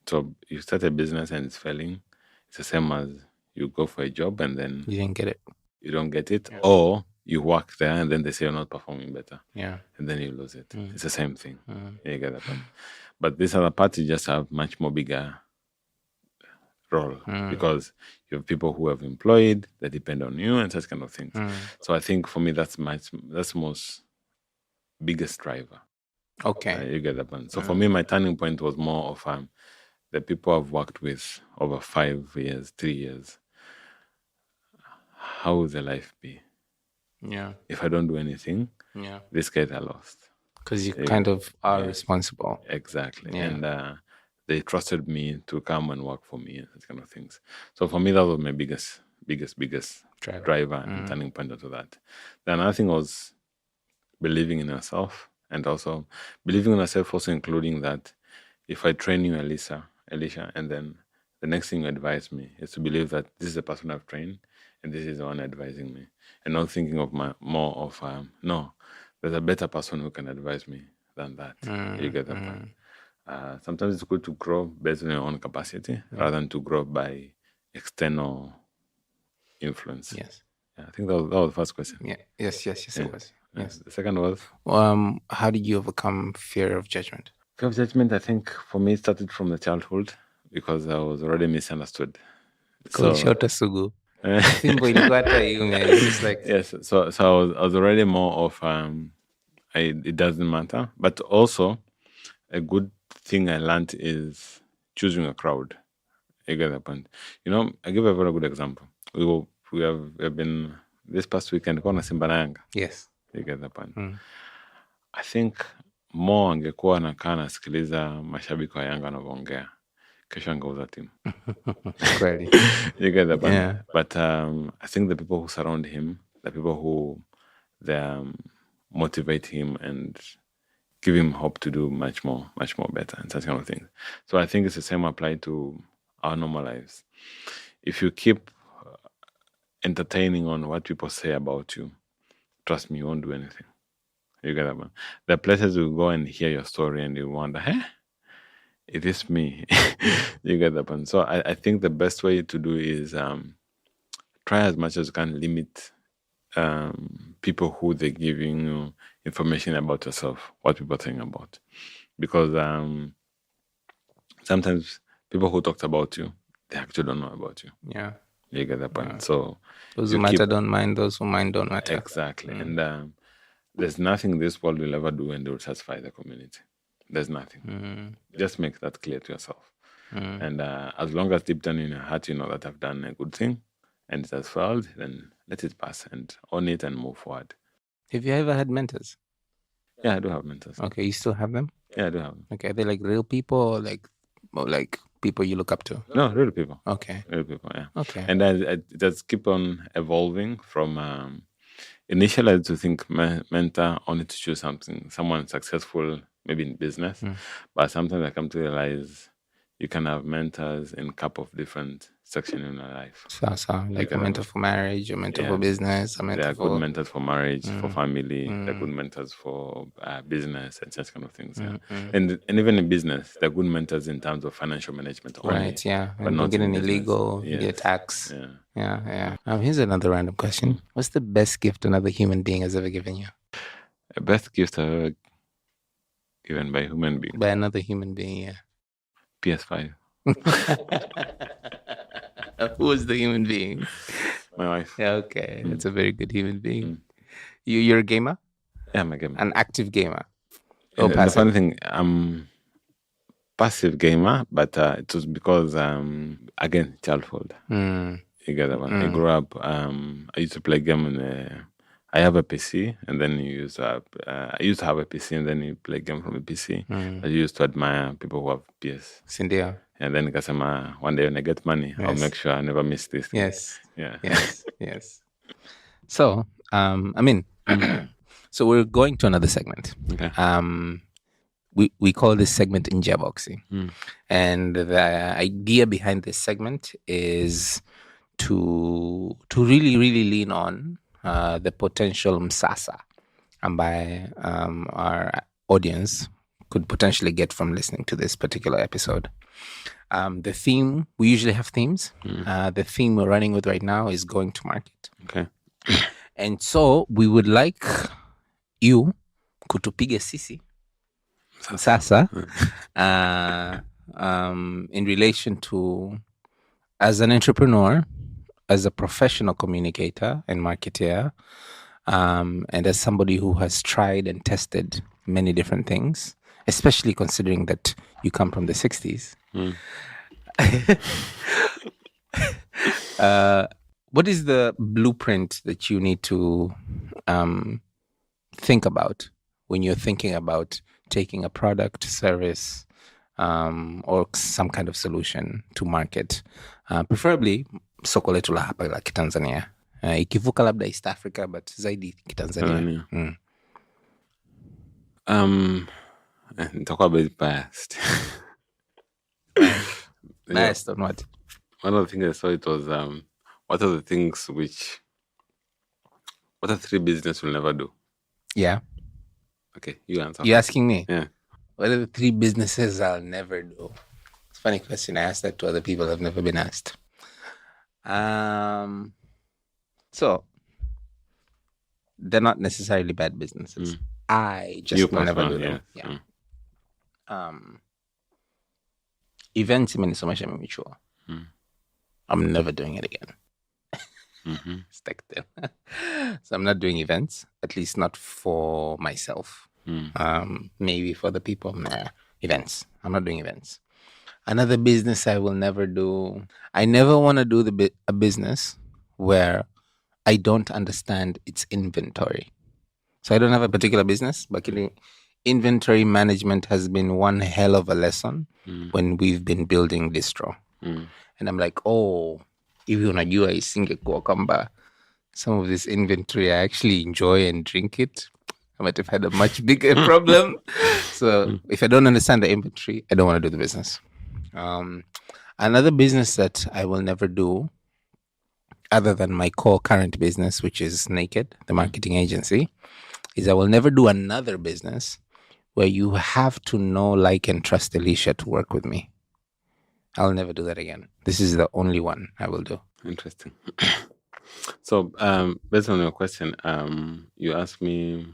So you start a business and it's failing, it's the same as you go for a job and then you didn't get it. You don't get it, or you work there and then they say you're not performing better. Yeah. And then you lose it. It's the same thing. You get that point. But these other parties just have much more bigger role because you have people who have employed, that depend on you and such kind of things. So I think for me that's most biggest driver. Okay. You get that point. So for me, my turning point was more of the people I've worked with over 5 years, 3 years. How will their life be? Yeah. If I don't do anything, these guys are lost. Because you kind of are responsible. Exactly. Yeah. And they trusted me to come and work for me and those kind of things. So for me, that was my biggest driver and turning point into that. The another thing was believing in yourself, and also believing in yourself, also including that if I train you, Elisha, and then the next thing you advise me is to believe that this is the person I've trained and this is the one advising me, and not thinking of no, there's a better person who can advise me than that. You get that point. Sometimes it's good to grow based on your own capacity rather than to grow by external influence. Yes. Yeah, I think that was the first question. Yeah. Yes, it was. Yes. The second was? How did you overcome fear of judgment? Fear of judgment, I think, for me, started from the childhood because I was already misunderstood. Sugu. Yes, so I was already more of it doesn't matter. But also, a good thing I learned is choosing a crowd. You get that point. I give a very good example. We have been this past weekend kona Simba na Yanga. Yes. You get that point. I think more angekuwa nakaa nasikiliza mashabiki wa Yanga wanavyoongea, kesho angeuza timu. Kweli. You get that point. Yeah. But I think the people who surround him, the people who motivate him and give him hope to do much more better and such kind of things. So I think it's the same applied to our normal lives. If you keep entertaining on what people say about you, trust me, you won't do anything. You get that, man. There are places you go and hear your story and you wonder, it is me. You get that, man. So I think the best way to do is try as much as you can limit people who they're giving you information about yourself, what people think about. Because sometimes people who talked about you, they actually don't know about you. Yeah. You get that point. Yeah. So those who matter don't mind, those who mind don't matter. Exactly. And there's nothing this world will ever do and it will satisfy the community. There's nothing. Just make that clear to yourself. And as long as deep down in your heart you know that I've done a good thing and it has failed, then let it pass and own it and move forward. Have you ever had mentors? Yeah, I do have mentors. Okay, you still have them? Yeah, I do have them. Okay, are they like real people or like people you look up to? No, real people. Okay. Real people, yeah. Okay. And it just keep on evolving from... Initially, I used to think mentor only to choose someone successful, maybe in business. But sometimes I come to realize you can have mentors in a couple of different sections in your life. So like a mentor for marriage, a mentor for business, a mentor There are good mentors for marriage, for family. There are good mentors for business and such kind of things. Yeah. And even in business, there are good mentors in terms of financial management only. Right, yeah. But not get in illegal, get tax. Yeah. Here's another random question. What's the best gift another human being has ever given you? A best gift ever given by a human being? By another human being, yeah. PS5. Who is the human being? My wife. Yeah, okay. It's a very good human being. You're a gamer? Yeah, I'm a gamer. An active gamer? Or passive? The funny thing, I'm passive gamer, but it was because, again, childhood. You get that one. I grew up, I used to play game I have a PC, and then I used to have a PC, and then you play game from a PC. I used to admire people who have PS. Sindio. And then kasema, one day when I get money, I'll make sure I never miss this thing. Yes. Yeah. Yes. So, I mean, So we're going to another segment. Okay. We call this segment Nje Boxing. And the idea behind this segment is to really, really lean on the potential msasa ambaye our audience could potentially get from listening to this particular episode. The theme, we usually have themes. The theme we're running with right now is going to market. Okay. And so we would like you kutupiga sisi sasa in relation to, as an entrepreneur, as a professional communicator and marketer, and as somebody who has tried and tested many different things, especially considering that you come from the 60s. What is the blueprint that you need to think about when you're thinking about taking a product, service, or some kind of solution to market, preferably soko letu la hapa la kitanzania, ikivuka labda East Africa, but zaidi kitanzania? Nitakuwa a bit biased. Biased on what? One of the things I saw, it was what are the things what are 3 business will never do? Yeah. Okay, you answer. You asking me? Yeah. What are the 3 businesses I'll never do? It's a funny question. I asked that to other people. I've never been asked. So they're not necessarily bad businesses. I just will never do them. Yeah. Events imenisomesha mimi chuo. I'm never doing it again. Stuck there. So I'm not doing events, at least not for myself. Maybe for the people. Events. I'm not doing events. Another business I will never do. I never want to do a business where I don't understand its inventory. So I don't have a particular business, but inventory management has been one hell of a lesson when we've been building distro. And I'm like, hivi unajua isingekuwa kwamba some of this inventory I actually enjoy and drink it, I might have had a much bigger problem. So if I don't understand the inventory, I don't want to do the business. Another business that I will never do, other than my core current business, which is Naked, the marketing agency, is I will never do another business where you have to know, like, and trust Alicia to work with me. I'll never do that again. This is the only one I will do. Interesting. So, based on your question, you asked me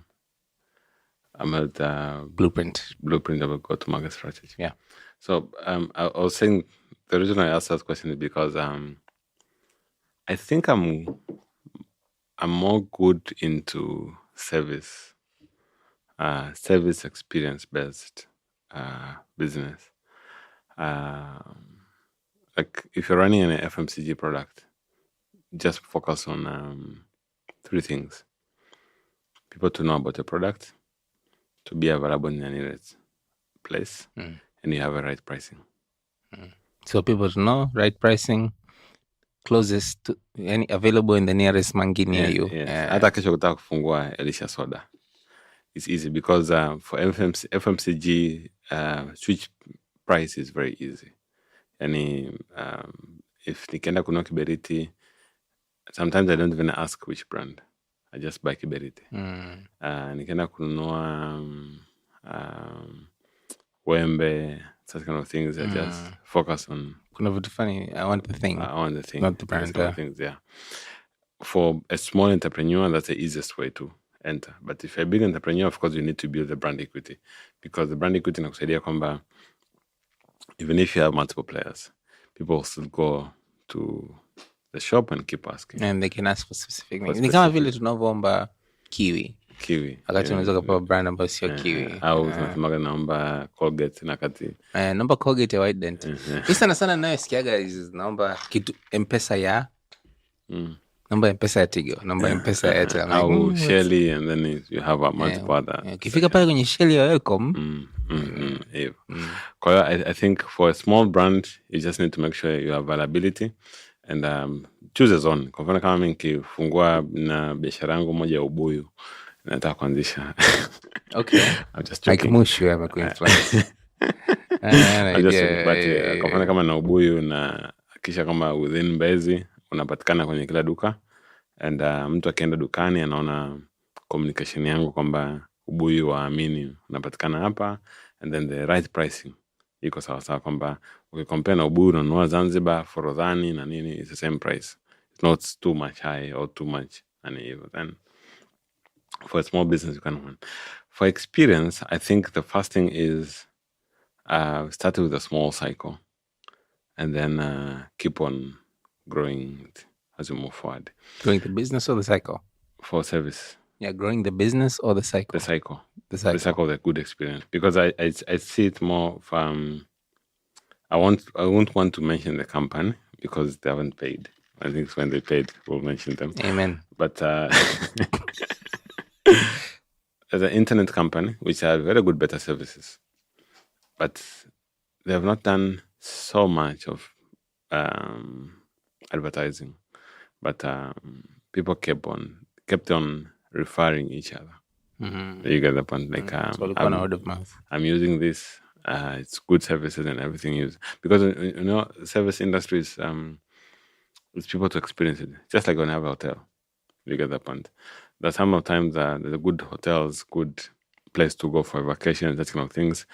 about the blueprint about go-to-market strategy. Yeah. So, I was saying the reason I asked that question is because I think I'm more good into service experience based business. Like if you're running an FMCG product, just focus on 3 things: people to know about your product, to be available in the nearest place, and you have a right pricing. So people to know, right pricing, closest to any available in the nearest mangi near you. Hata kesho kutaka kufungua Elisha Soda, it's easy because for FMCG switch price is very easy. Yani if nikienda kununua Kiberiti, sometimes I don't even ask which brand, I just buy Kiberiti. Nikienda kununua Wembe, such kind of things, I just focus on. Kuna vitu funny, I want the thing, not the brand. Things, yeah. For a small entrepreneur, that's the easiest way to enter. But if you're a big entrepreneur, of course, you need to build the brand equity, because the brand equity inakusaidia kwamba even if you have multiple players, people will still go to the shop and keep asking. And they can ask for specific things. Ni kama vile tunavyoomba kiwi. Wakati unaweza kupewa brand ambayo sio kiwi. Au tunasemaga naomba Colgate na kati. Naomba Colgate ya White Dent. Mimi sana ninayosikiaga is naomba kitu M-Pesa ya. Naomba M-Pesa ya Tigo, naomba M-Pesa ya Airtel. Au Shelly, and then you have a multiple other. Ukifika pale kwenye Shelly ya welcome. Kwa hiyo I think for a small brand, you just need to make sure you have availability and choose a zone. Kwa mfano kama mimi nikifungua na biashara yangu moja ya ubuyu, nataka kuanzisha. Okay. I'm just joking. Like Mushu amekuinfluence. I'm just joking, but kwa mfano kama na ubuyu na kisha kama within Mbezi unapatikana kwenye kila duka, and mtu akienda dukani anaona communication yangu kwamba ubuyu wa Amini unapatikana hapa, and then the right pricing iko sawa sawa, kwamba ukicompare na ubuyu unanunua Zanzibar, Forodhani na nini, it's the same price. It's not too much high or too much uneven. Then for a small business you can win. For experience, I think the first thing is start with a small cycle and then keep on growing it as you move forward. Growing the business or the cycle? For service. Yeah, growing the business or the cycle? The cycle. The cycle. The cycle of the good experience. Because I see it more from... I won't want to mention the company because they haven't paid. I think when they paid, we'll mention them. Amen. But there's an internet company which have very good beta services, but they have not done so much of advertising. But people kept on referring each other. Mm-hmm. You get the point. Like word of mouth. I'm using this. It's good services and everything use, because service industry is it's people to experience it. Just like when you have a hotel, you get the point. There's some of times the good hotels, good place to go for vacation, that kind of things.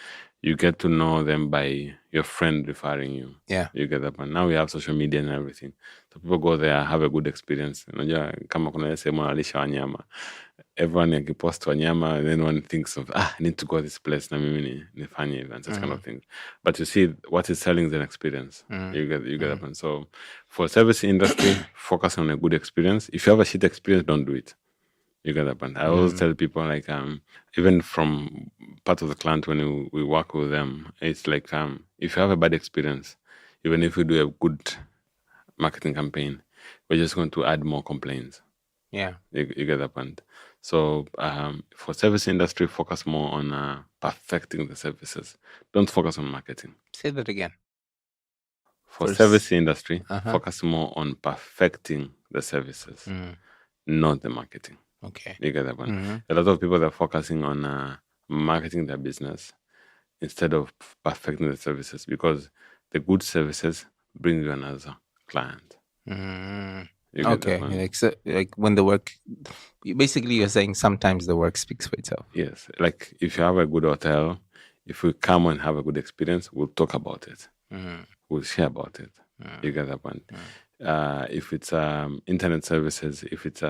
You get to know them by your friend referring you. Yeah. You get that point. Now we have social media and everything. So people go there, have a good experience. Unajua kama kuna sehemu wanalisha wanyama. Everyone akipost wanyama, and then one thinks of, I need to go this place, na mimi nifanye events, that kind of thing. But you see, what is selling is an experience. You get that point. So for service industry, focus on a good experience. If you have a shit experience, don't do it. You get that point. I always tell people, like, even from part of the client when we work with them, it's like, if you have a bad experience, even if we do a good marketing campaign, we're just going to add more complaints. Yeah. You get that point. So for service industry, focus more on perfecting the services. Don't focus on marketing. Say that again. For service industry, focus more on perfecting the services, not the marketing. Okay. You get that one. A lot of people are focusing on marketing their business instead of perfecting the services, because the good services bring you another client. Okay. Like when the work, basically you're saying sometimes the work speaks for itself. Yes. Like if you have a good hotel, if we come and have a good experience, we'll talk about it. We'll share about it. You get that one. If it's internet services, if it's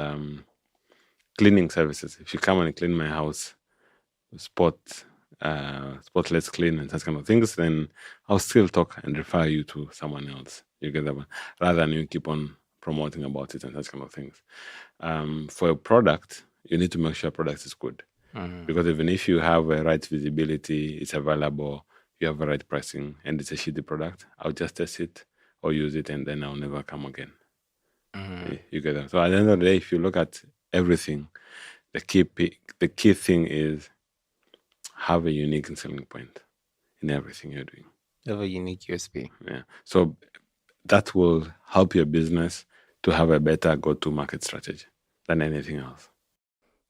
cleaning services, if you come and clean my house, spotless clean and such kind of things, then I'll still talk and refer you to someone else. You get that one, rather than you keep on promoting about it and such kind of things. For a product, you need to make sure product is good, because even if you have a right visibility, it's available, you have a right pricing, and it's a shitty product, I'll just test it or use it, and then I'll never come again. You get that. So at the end of the day, if you look at everything, the key thing is have a unique selling point in everything you're doing. Have a unique USP. Yeah. So that will help your business to have a better go-to-market strategy than anything else.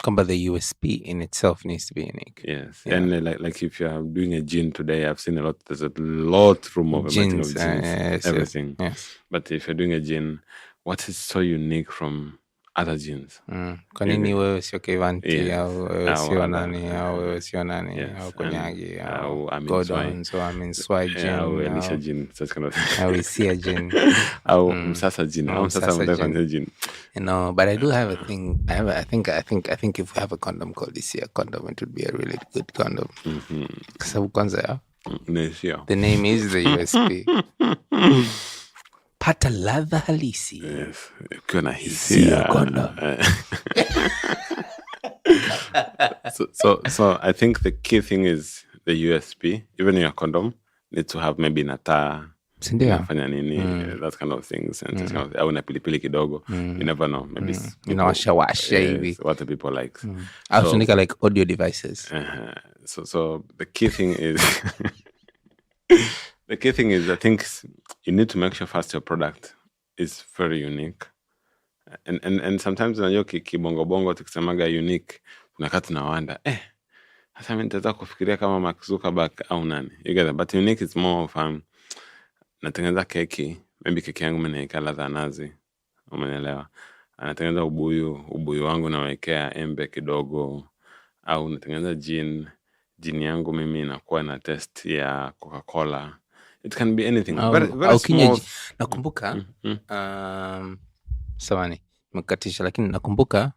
But the USP in itself needs to be unique. Yes. Yeah. And like if you're doing a gin today, I've seen there's a lot room of gins, everything. Yes. But if you're doing a gin, what is so unique from other gins? Kwa nini wewe sio Kevanti au wewe sio nani au wewe sio nani au Konyagi au Gordon, so Amin Swai gin au Elisha gin, such kind of thing. Au Isia gin au Msasa gin, au Msasa gin. You know, but I do have a thing. I think if we have a condom called Isia condom, it would be a really good condom. Sababu kwanza the name is the USP. Pata ladha halisi. Yes. Ukiwa na hisia. So I think the key thing is the USP. Even your condom needs to have maybe nata, nafanya nini, that kind of things, and this kind of, au na pilipili kidogo. You never know. Maybe washa hivi. What the people like. Also like audio devices. So the key thing is the key thing is, I think you need to make sure first your product is very unique. And sometimes unajua kibongo bongo tukisemaga unique, unakati na wanda hasa mimi nitaweza kufikiria kama Mark Zuckerberg au nani, you get that? But unique is more of natengeneza keki, maybe keki yangu mimi naika ladha nazi, umeelewa? Anatengeneza ubuyu wangu nawekea embe kidogo, au natengeneza gin yangu mimi inakuwa na taste ya Coca-Cola. It can be anything. Very small. Nakumbuka samani mkatisha, lakini nakumbuka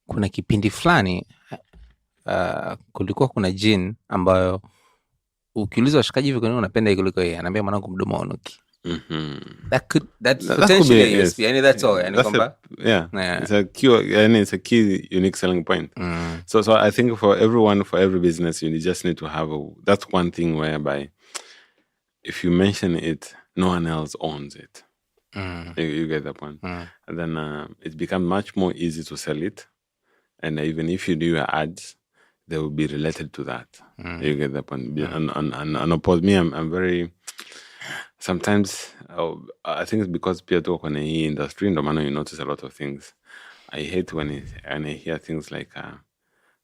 kuna kipindi fulani kulikuwa kuna gin ambayo ukiuliza washikaji hivi kwa nini unapenda kuliko yeye, anaambia mwanangu mdomo unuki. That's potentially yes. Yani that's all. Yani kwamba it's a key, yani it's a key unique selling point. So I think for everyone, for every business, you just need to have that's one thing whereby if you mention it, no one else owns it. You get that point. And then it becomes much more easy to sell it. And even if you do your ads, they will be related to that. You get that point. And oppose me, I'm very sometimes I think it's because pia tuko kwenye hii industry ndo maana you notice a lot of things. I hate when I hear things like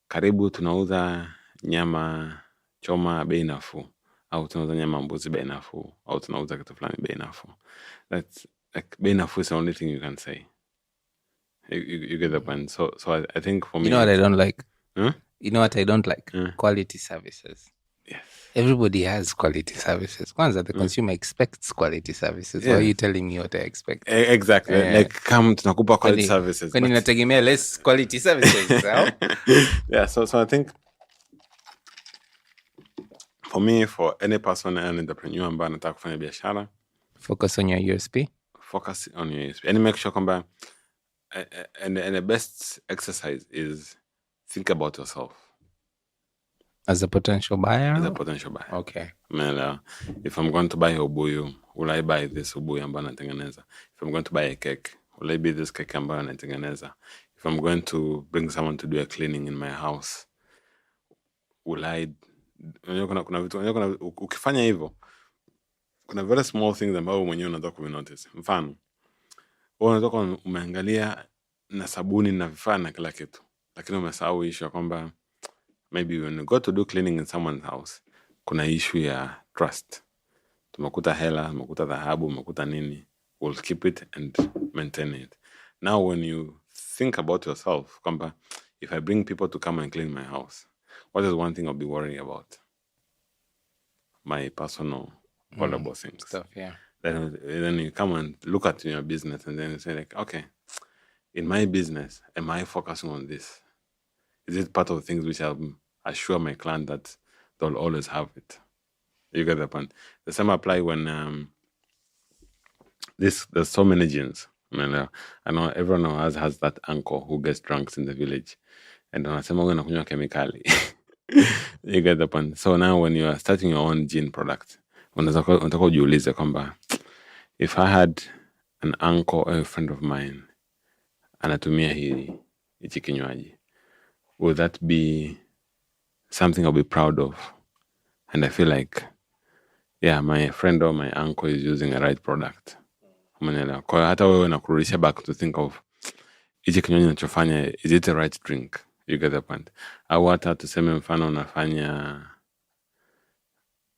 karibu tunauza nyama choma bei nafuu, au tunauza nyama mbuzi bei nafuu, au tunauza kitu fulani bei nafuu. That's like bei nafuu is the only thing you can say. You get the point. So I think for me, you know what I don't like? You know what I don't like? Quality services. Yes. Everybody has quality services. Kwanza the consumer expects quality services. Why are you telling me what I expect? Exactly. Like come tunakupa quality services. Kwani nategemea less quality services. Yeah, so I think for me, for any person, an entrepreneur ambaye anataka kufanya biashara, focus on your USP. Focus on your USP. And make sure kwamba and the best exercise is think about yourself. As a potential buyer? As a potential buyer. Okay. If I'm going to buy ubuyu, will I buy this ubuyu ambayo natengeneza? If I'm going to buy a cake, will I buy this cake ambayo natengeneza? If I'm going to bring someone to do a cleaning in my house, will I... kuna vitu, ukifanya hivyo, kuna very small things ambayo mwenyewe unataka kuvinotice. Mfano, unataka umeangalia na sabuni na vifaa na kila kitu, lakini umesahau issue ya kwamba maybe when you go to do cleaning in someone's house, kuna issue ya trust. Tumekuta hela, tumekuta dhahabu, tumekuta nini, we'll keep it and maintain it. Now when you think about yourself, kwamba if I bring people to come and clean my house, what is one thing I'll be worrying about? My personal valuable things. Stuff, yeah. Then you come and look at your business and then you say like, okay, in my business, am I focusing on this? Is it part of the things which I'll assure my client that they'll always have it? You get the point. The same apply when there's so many gins. I know everyone has that uncle who gets drunk in the village. And wanasema wewe unakunywa kemikali. You get the point. So now when you are starting your own gin product, unataka ujiulize kwamba if I had an uncle or a friend of mine anatumia hichi kinywaji, would that be something I'll be proud of? And I feel like, yeah, my friend or my uncle is using a right product. Umeelewa? Kwa hata wewe nakurudisha back to think of hichi kinywaji ninachofanya, is it the right drink? You get the point. Au hata tuseme mfano unafanya,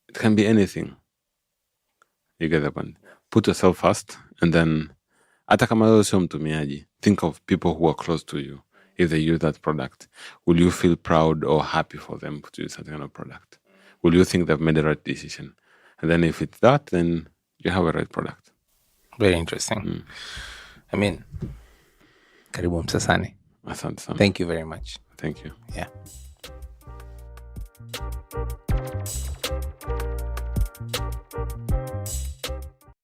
it can be anything. You get the point. Put yourself first, and then hata kama wewe sio mtumiaji, think of people who are close to you. If they use that product, will you feel proud or happy for them to use that kind of product? Will you think they've made the right decision? And then if it's that, then you have a right product. Very interesting. I mean, karibu Msasani. Asante sana. Thank you very much. Thank you. Yeah.